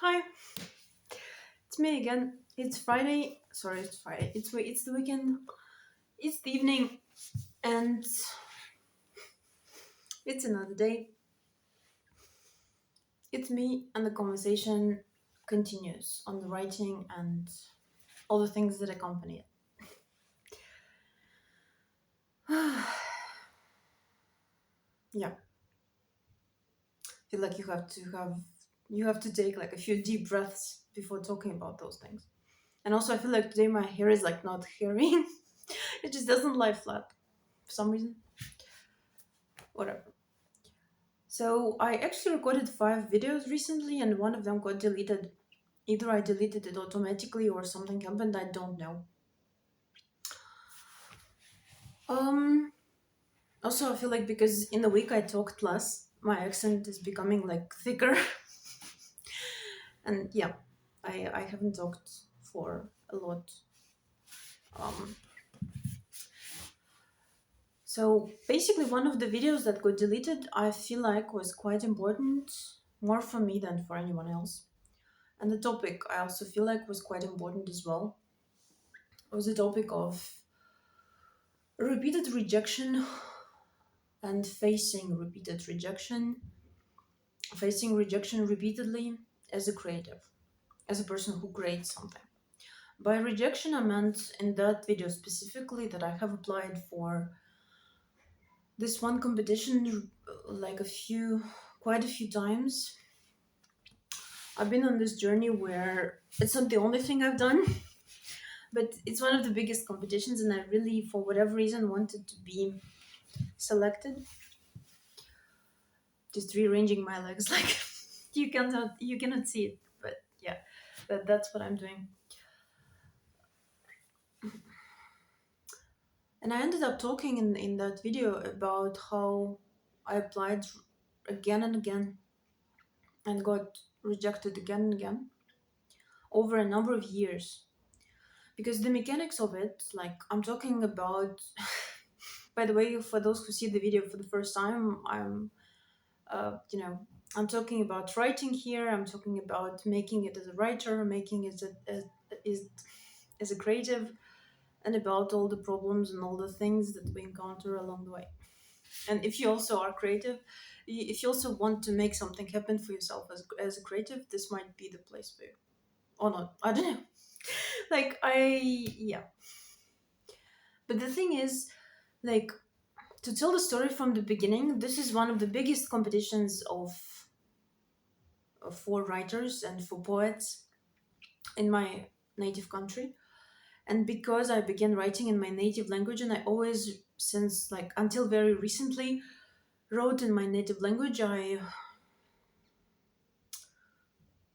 Hi, it's me again. It's Friday. Sorry, it's Friday. It's the weekend. It's the evening, and it's another day. It's me, and the conversation continues on the writing and all the things that accompany it. Yeah, I feel like you have to take like a few deep breaths before talking about those things. And also, I feel like today my hair is like not hairy. It just doesn't lie flat for some reason. Whatever. So I actually recorded 5 videos recently, and one of them got deleted. Either I deleted it automatically or something happened. I don't know. Um. Also, I feel like because in the week I talked less, my accent is becoming like thicker, and yeah, I haven't talked for a lot. Um. So basically, one of the videos that got deleted, I feel like was quite important, more for me than for anyone else. And the topic I also feel like was quite important as well. It was the topic of repeated rejection and facing rejection repeatedly as a creative, as a person who creates something. By rejection, I meant in that video specifically that I have applied for this one competition like quite a few times. I've been on this journey where it's not the only thing I've done, but it's one of the biggest competitions, and I really, for whatever reason, wanted to be selected. Just rearranging my legs like you cannot see it, but yeah, that's what I'm doing. And I ended up talking in that video about how I applied again and again and got rejected again and again over a number of years, because the mechanics of it, like I'm talking about. By the way, for those who see the video for the first time, I'm talking about writing here. I'm talking about making it as a writer, making it as a creative, and about all the problems and all the things that we encounter along the way. And if you also are creative, if you also want to make something happen for yourself as a creative, this might be the place for you. Or not. I don't know. Yeah. But the thing is, like, to tell the story from the beginning, this is one of the biggest competitions for writers and for poets in my native country. And because I began writing in my native language, and I always, since like until very recently, wrote in my native language, I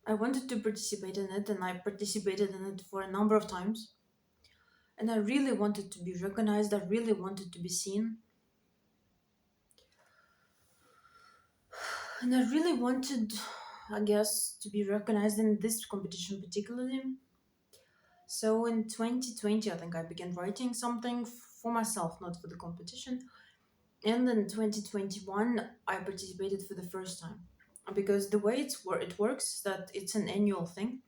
wanted to participate in it, and I participated in it for a number of times. And I really wanted to be recognized. I really wanted to be seen, and I really wanted, I guess, to be recognized in this competition particularly. So in 2020, I think I began writing something for myself, not for the competition. And in 2021, I participated for the first time. Because the way it works is that it's an annual thing.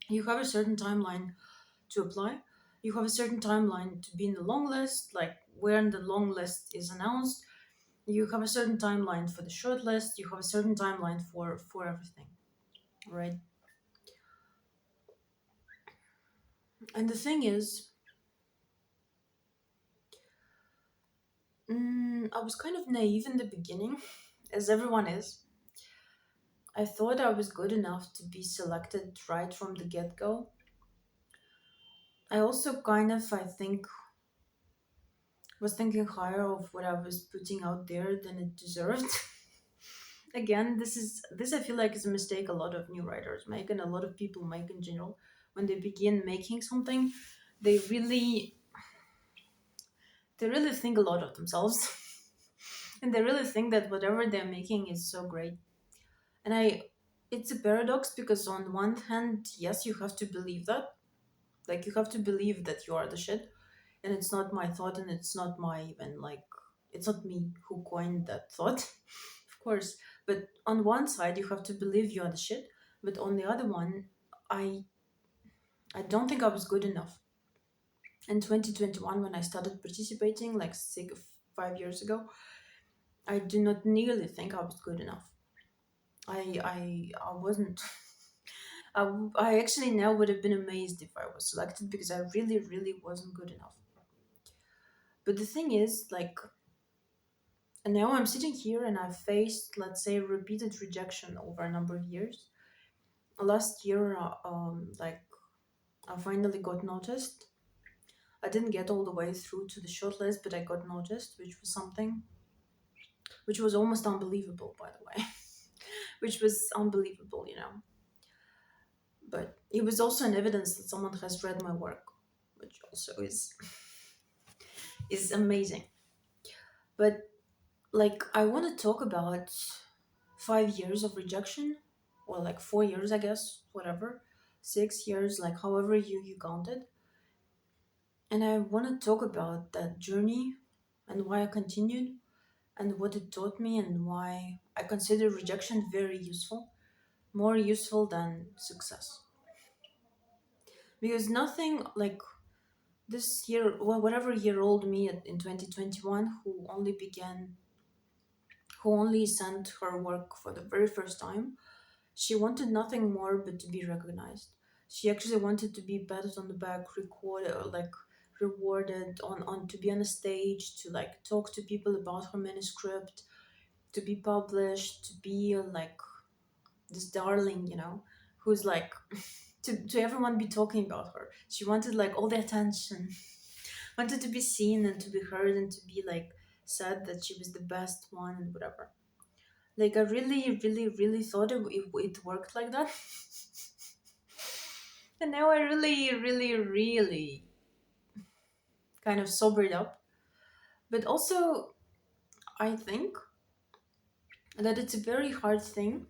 You have a certain timeline to apply. You have a certain timeline to be in the long list, like when the long list is announced. You have a certain timeline for the short list. You have a certain timeline for everything, right? And the thing is, I was kind of naive in the beginning, as everyone is. I thought I was good enough to be selected right from the get go. I also kind of, I think, was thinking higher of what I was putting out there than it deserved. Again, this I feel like is a mistake a lot of new writers make, and a lot of people make in general. When they begin making something, they really they really think a lot of themselves. And they really think that whatever they're making is so great. And I it's a paradox, because on one hand, yes, you have to believe that. Like, you have to believe that you are the shit. And it's not my thought, and it's not my even like it's not me who coined that thought. Of course. But on one side, you have to believe you are the shit. But on the other one, I I don't think I was good enough. In 2021, when I started participating, like 5 years ago, I do not nearly think I was good enough. I wasn't. I actually now would have been amazed if I was selected because I really, really wasn't good enough. But the thing is, like, and now I'm sitting here and I've faced, let's say, repeated rejection over a number of years. Last year, like, I finally got noticed. I didn't get all the way through to the shortlist, but I got noticed, which was something which was almost unbelievable, by the way. Which was unbelievable, you know. But it was also an evidence that someone has read my work, which also is amazing. But like, I want to talk about 5 years of rejection, or like 4 years, I guess, whatever, 6 years, like however you count it. And I want to talk about that journey and why I continued and what it taught me and why I consider rejection very useful, more useful than success. Because nothing like this year, well, whatever year old me in 2021 who only sent her work for the very first time, she wanted nothing more but to be recognized. She actually wanted to be patted on the back, recorded, or like rewarded on to be on a stage, to like talk to people about her manuscript, to be published, to be like this darling, you know, who's like to everyone be talking about her. She wanted like all the attention, wanted to be seen and to be heard and to be like said that she was the best one and whatever. Like I really, really, really thought it worked like that. And now I really, really, really kind of sobered up. But also, I think that it's a very hard thing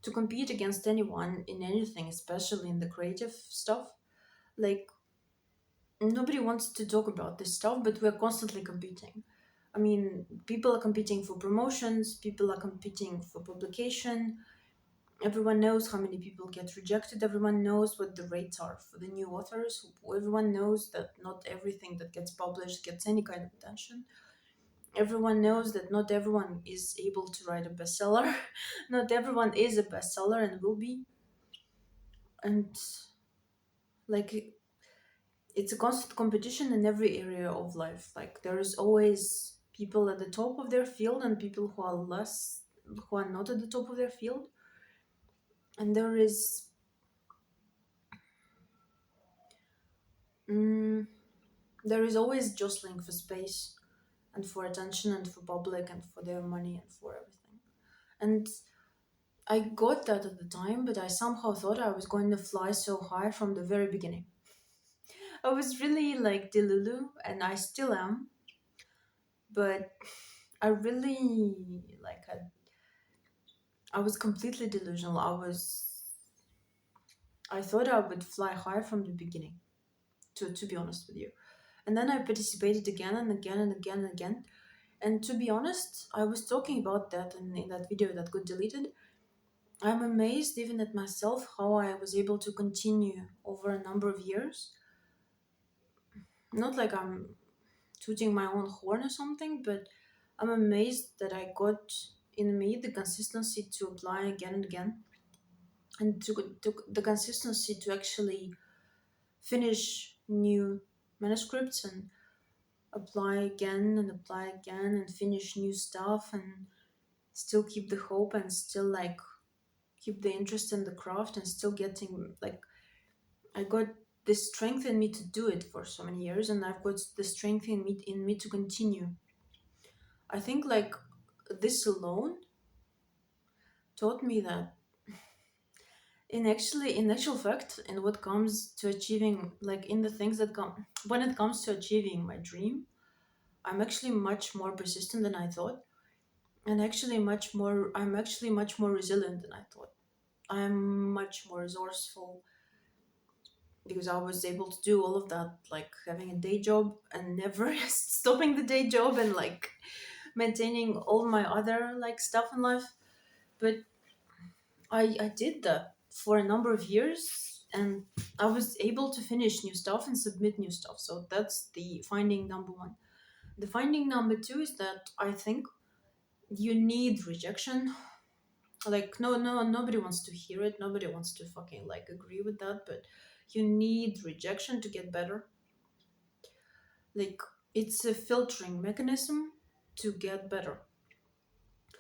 to compete against anyone in anything, especially in the creative stuff. Like, nobody wants to talk about this stuff, but we're constantly competing. I mean, people are competing for promotions, people are competing for publication. Everyone knows how many people get rejected. Everyone knows what the rates are for the new authors. Everyone knows that not everything that gets published gets any kind of attention. Everyone knows that not everyone is able to write a bestseller. Not everyone is a bestseller and will be. And like, it's a constant competition in every area of life. Like, there's always people at the top of their field and people who are not at the top of their field. And mm, there is always jostling for space and for attention and for public and for their money and for everything. And I got that at the time, but I somehow thought I was going to fly so high from the very beginning. I was really like Delulu, and I still am, but I really I was completely delusional. I thought I would fly high from the beginning, to be honest with you. And then I participated again and again and again and again. And to be honest, I was talking about that in that video that got deleted. I'm amazed even at myself how I was able to continue over a number of years. Not like I'm tooting my own horn or something, but I'm amazed that I got in me the consistency to apply again and again, and to the consistency to actually finish new manuscripts and apply again and finish new stuff and still keep the hope and still like keep the interest in the craft and still getting like I got the strength in me to do it for so many years, and I've got the strength in me to continue. I think like this alone taught me that in actual fact, in what comes to achieving, like in the things that come when it comes to achieving my dream, I'm actually much more persistent than I thought, and I'm actually much more resilient than I thought. I'm much more resourceful because I was able to do all of that, like having a day job and never stopping the day job and like maintaining all my other like stuff in life. But I did that for a number of years, and I was able to finish new stuff and submit new stuff. So that's the finding number one. The finding number two is that I think you need rejection. Like, no, nobody wants to hear it. Nobody wants to fucking like agree with that, but you need rejection to get better. Like, it's a filtering mechanism to get better.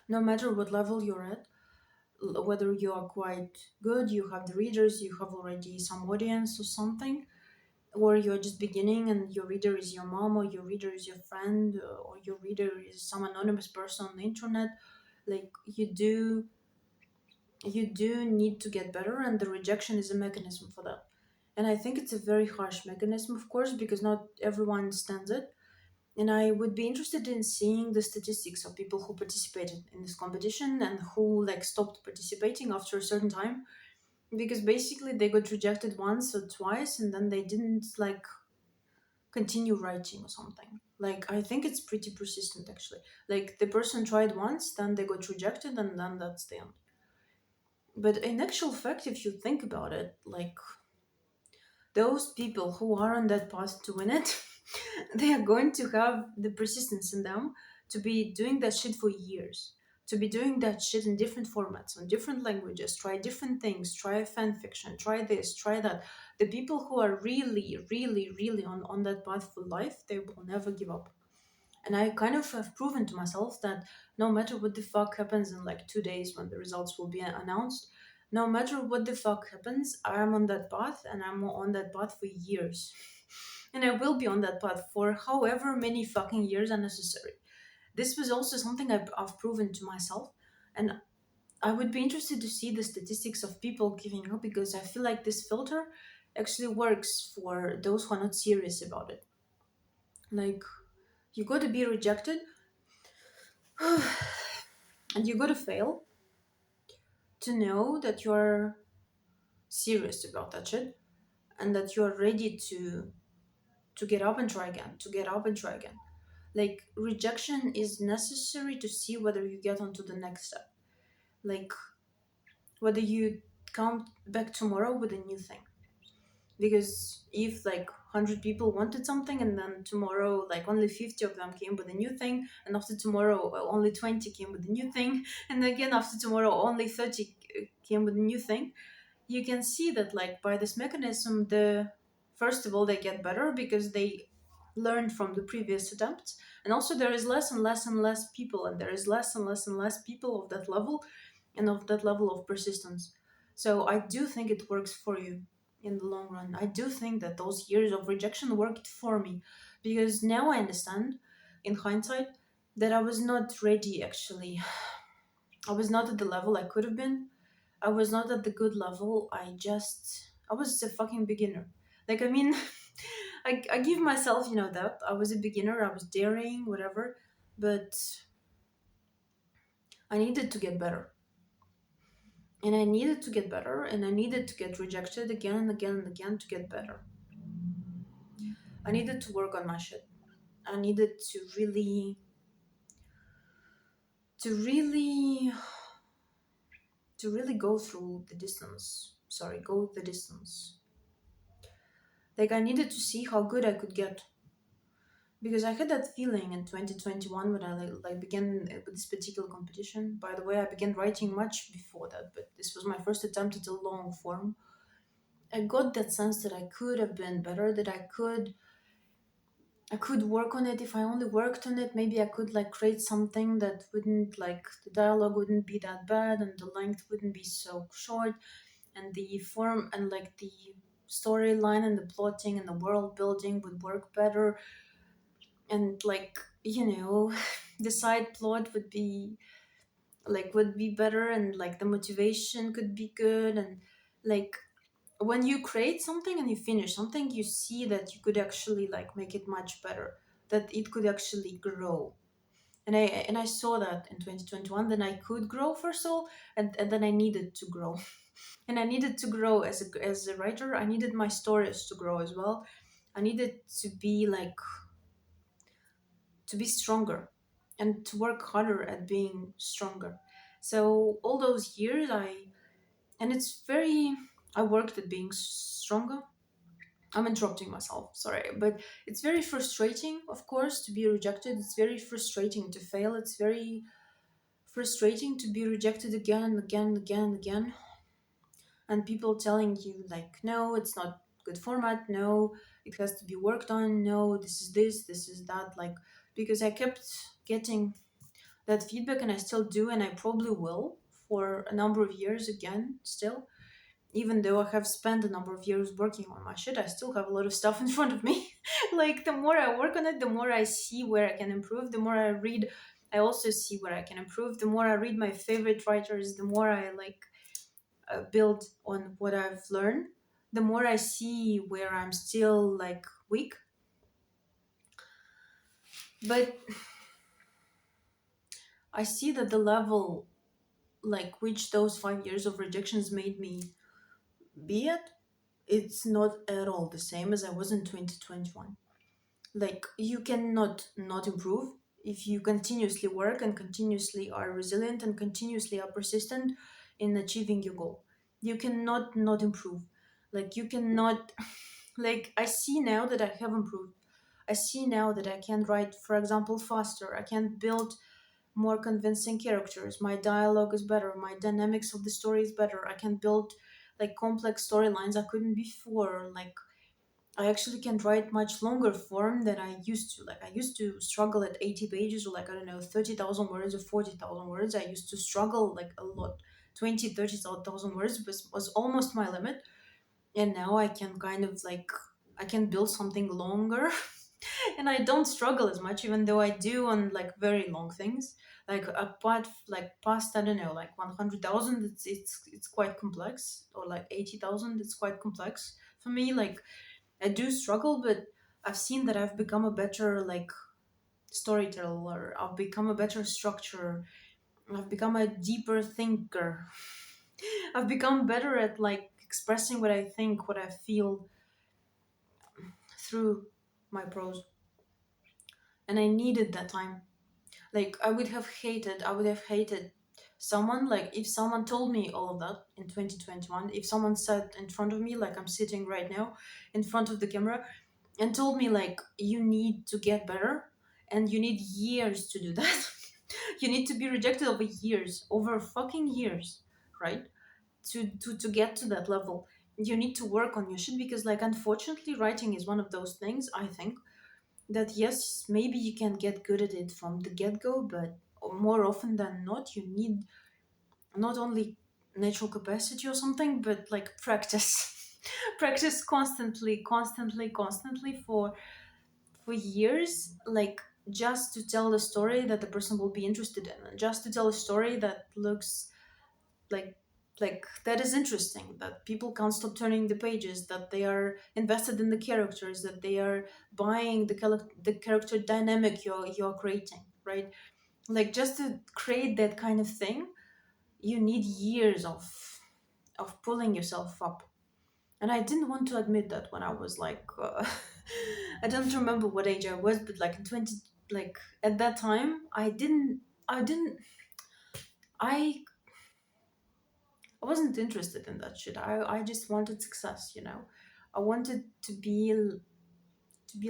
No matter what level you're at, whether you are quite good, you have the readers, you have already some audience or something, or you're just beginning and your reader is your mom, or your reader is your friend, or your reader is some anonymous person on the internet. Like, you do need to get better, and the rejection is a mechanism for that. And I think it's a very harsh mechanism, of course, because not everyone understands it. And I would be interested in seeing the statistics of people who participated in this competition and who like stopped participating after a certain time, because basically they got rejected once or twice and then they didn't like continue writing or something. Like, I think it's pretty persistent actually. Like, the person tried once, then they got rejected, and then that's the end. But in actual fact, if you think about it, like, those people who are on that path to win it, they are going to have the persistence in them to be doing that shit for years. To be doing that shit in different formats, on different languages, try different things, try fan fiction, try this, try that. The people who are really, really, really on that path for life, they will never give up. And I kind of have proven to myself that no matter what the fuck happens in like 2 days when the results will be announced, no matter what the fuck happens, I am on that path, and I'm on that path for years. And I will be on that path for however many fucking years are necessary. This was also something I've proven to myself. And I would be interested to see the statistics of people giving up, because I feel like this filter actually works for those who are not serious about it. Like, you got to be rejected and you got to fail to know that you're serious about that shit, and that you're ready to get up and try again, to get up and try again. Like, rejection is necessary to see whether you get onto the next step. Like, whether you come back tomorrow with a new thing. Because if like 100 people wanted something, and then tomorrow like only 50 of them came with a new thing, and after tomorrow only 20 came with a new thing, and again after tomorrow only 30 came with a new thing, you can see that like by this mechanism, the first of all they get better because they learned from the previous attempts, and also there is less and less and less people, and there is less and less and less people of that level, and of that level of persistence. So I do think it works for you in the long run. I do think that those years of rejection worked for me, because now I understand in hindsight that I was not ready actually. I was not at the level I could have been. I was not at the good level. I was a fucking beginner. Like, I mean, I give myself, that. I was a beginner, I was daring, whatever. But I needed to get better. And I needed to get better, and I needed to get rejected again and again and again to get better. I needed to work on my shit. I needed to really, to really go through the distance. Sorry, go the distance. Like, I needed to see how good I could get, because I had that feeling in 2021 when I like began with this particular competition. By the way, I began writing much before that, but this was my first attempt at a long form. I got that sense that I could have been better, that I could work on it. If I only worked on it, maybe I could like create something that wouldn't like, the dialogue wouldn't be that bad, and the length wouldn't be so short, and the form and like the storyline and the plotting and the world building would work better, and like, the side plot would be better, and like the motivation could be good, and like, when you create something and you finish something, you see that you could actually like make it much better, that it could actually grow. And I saw that in 2021, then I could grow first of all, and then I needed to grow. And I needed to grow as a writer. I needed my stories to grow as well. I needed to be stronger, and to work harder at being stronger. So all those years, And it's very, I worked at being stronger. I'm interrupting myself, sorry, but it's very frustrating, of course, to be rejected. It's very frustrating to fail. It's very frustrating to be rejected again and again and again and again. And people telling you, like, no, it's not good format. No, it has to be worked on. No, this is that. Like, because I kept getting that feedback and I still do, and I probably will for a number of years again, still even though I have spent a number of years working on my shit, I still have a lot of stuff in front of me. Like the more I work on it, the more I see where I can improve. The more I read, I also see where I can improve. The more I read my favorite writers, the more I like build on what I've learned. The more I see where I'm still like weak. But I see that the level like which those 5 years of rejections made me be at, it's not at all the same as I was in 2021. Like you cannot not improve if you continuously work and continuously are resilient and continuously are persistent in achieving your goal. You cannot not improve. Like you cannot like I see now that I have improved. I see now that I can write, for example, faster. I can build more convincing characters. My dialogue is better. My dynamics of the story is better. I can build like complex storylines I couldn't before. Like I actually can write much longer form than I used to. Like I used to struggle at 80 pages or like I don't know 30,000 words or 40,000 words. I used to struggle like a lot. 20, 30,000 words was almost my limit. And now I can kind of like I can build something longer and I don't struggle as much even though I do on like very long things. Like apart like past I don't know like 100,000 it's quite complex or like 80,000 it's quite complex for me. Like I do struggle, but I've seen that I've become a better like storyteller. I've become a better structurer. I've become a deeper thinker. I've become better at like expressing what I think, what I feel through my prose. And I needed that time. Like I would have hated someone like if someone told me all of that in 2021, if someone sat in front of me like I'm sitting right now in front of the camera and told me like you need to get better and you need years to do that. You need to be rejected over years, over fucking years, right? To get to that level. You need to work on your shit because like unfortunately writing is one of those things I think that yes, maybe you can get good at it from the get-go, but more often than not you need not only natural capacity or something, but like practice. Practice constantly, constantly, constantly for years, like just to tell a story that the person will be interested in, and just to tell a story that looks like that is interesting, that people can't stop turning the pages, that they are invested in the characters, that they are buying the character dynamic you're creating, right? Like just to create that kind of thing, you need years of pulling yourself up. And I didn't want to admit that when I was like I don't remember what age I was, but like in 20, like at that time I didn't I I wasn't interested in that shit. I just wanted success, you know. I wanted to be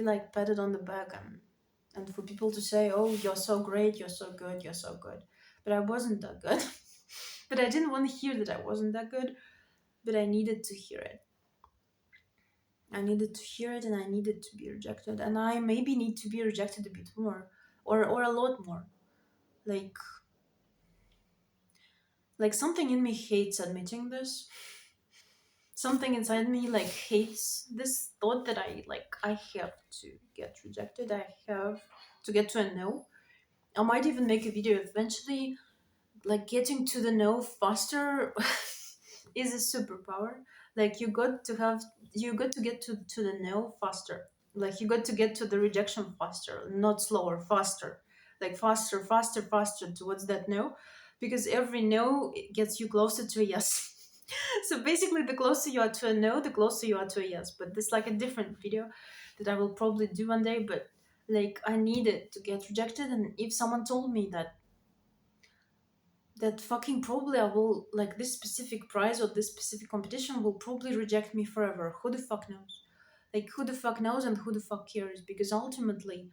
like patted on the back and for people to say, "Oh, you're so great, you're so good, you're so good." But I wasn't that good. But I didn't want to hear that I wasn't that good, but I needed to hear it. I needed to hear it and I needed to be rejected. And I maybe need to be rejected a bit more or a lot more. Like something in me hates admitting this. Something inside me like hates this thought that I have to get rejected. I have to get to a no. I might even make a video eventually. Like getting to the no faster is a superpower. Like you got to get to the no faster. Like you got to get to the rejection faster, not slower, faster. Like faster, faster, faster towards that no. Because every no it gets you closer to a yes. So basically the closer you are to a no, the closer you are to a yes. But this like a different video that I will probably do one day. But like I needed to get rejected, and if someone told me that that fucking probably I will, like, this specific prize or this specific competition will probably reject me forever. Who the fuck knows? Like, who the fuck knows and who the fuck cares? Because ultimately,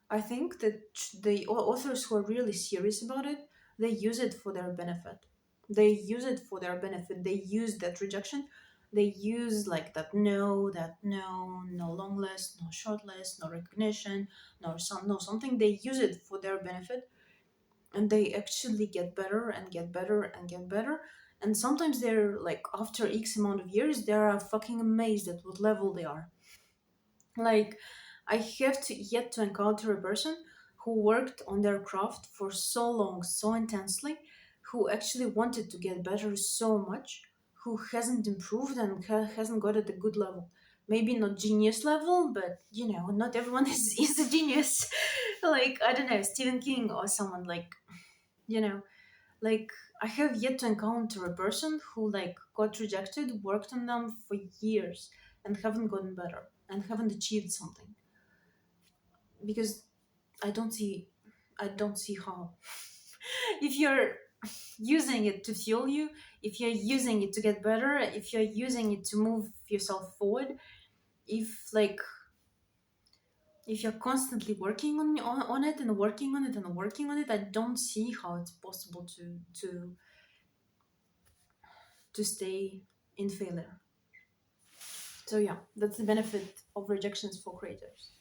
I think that the authors who are really serious about it, they use it for their benefit. They use it for their benefit. They use that rejection. They use like that no, no long list, no short list, no recognition, no something. They use it for their benefit, and they actually get better and get better and get better. And sometimes they're like, after X amount of years, they are fucking amazed at what level they are. Like, I have to yet to encounter a person who worked on their craft for so long, so intensely, who actually wanted to get better so much, who hasn't improved and hasn't got at a good level. Maybe not genius level, but not everyone is a genius. Like, I don't know, Stephen King or someone like, you know, like, I have yet to encounter a person who like got rejected, worked on them for years, and haven't gotten better and haven't achieved something. Because I don't see I don't see how. If you're using it to fuel you, if you're using it to get better, if you're using it to move yourself forward, if like if you're constantly working on it and working on it and working on it, I don't see how it's possible to stay in failure. So yeah, that's the benefit of rejections for creators.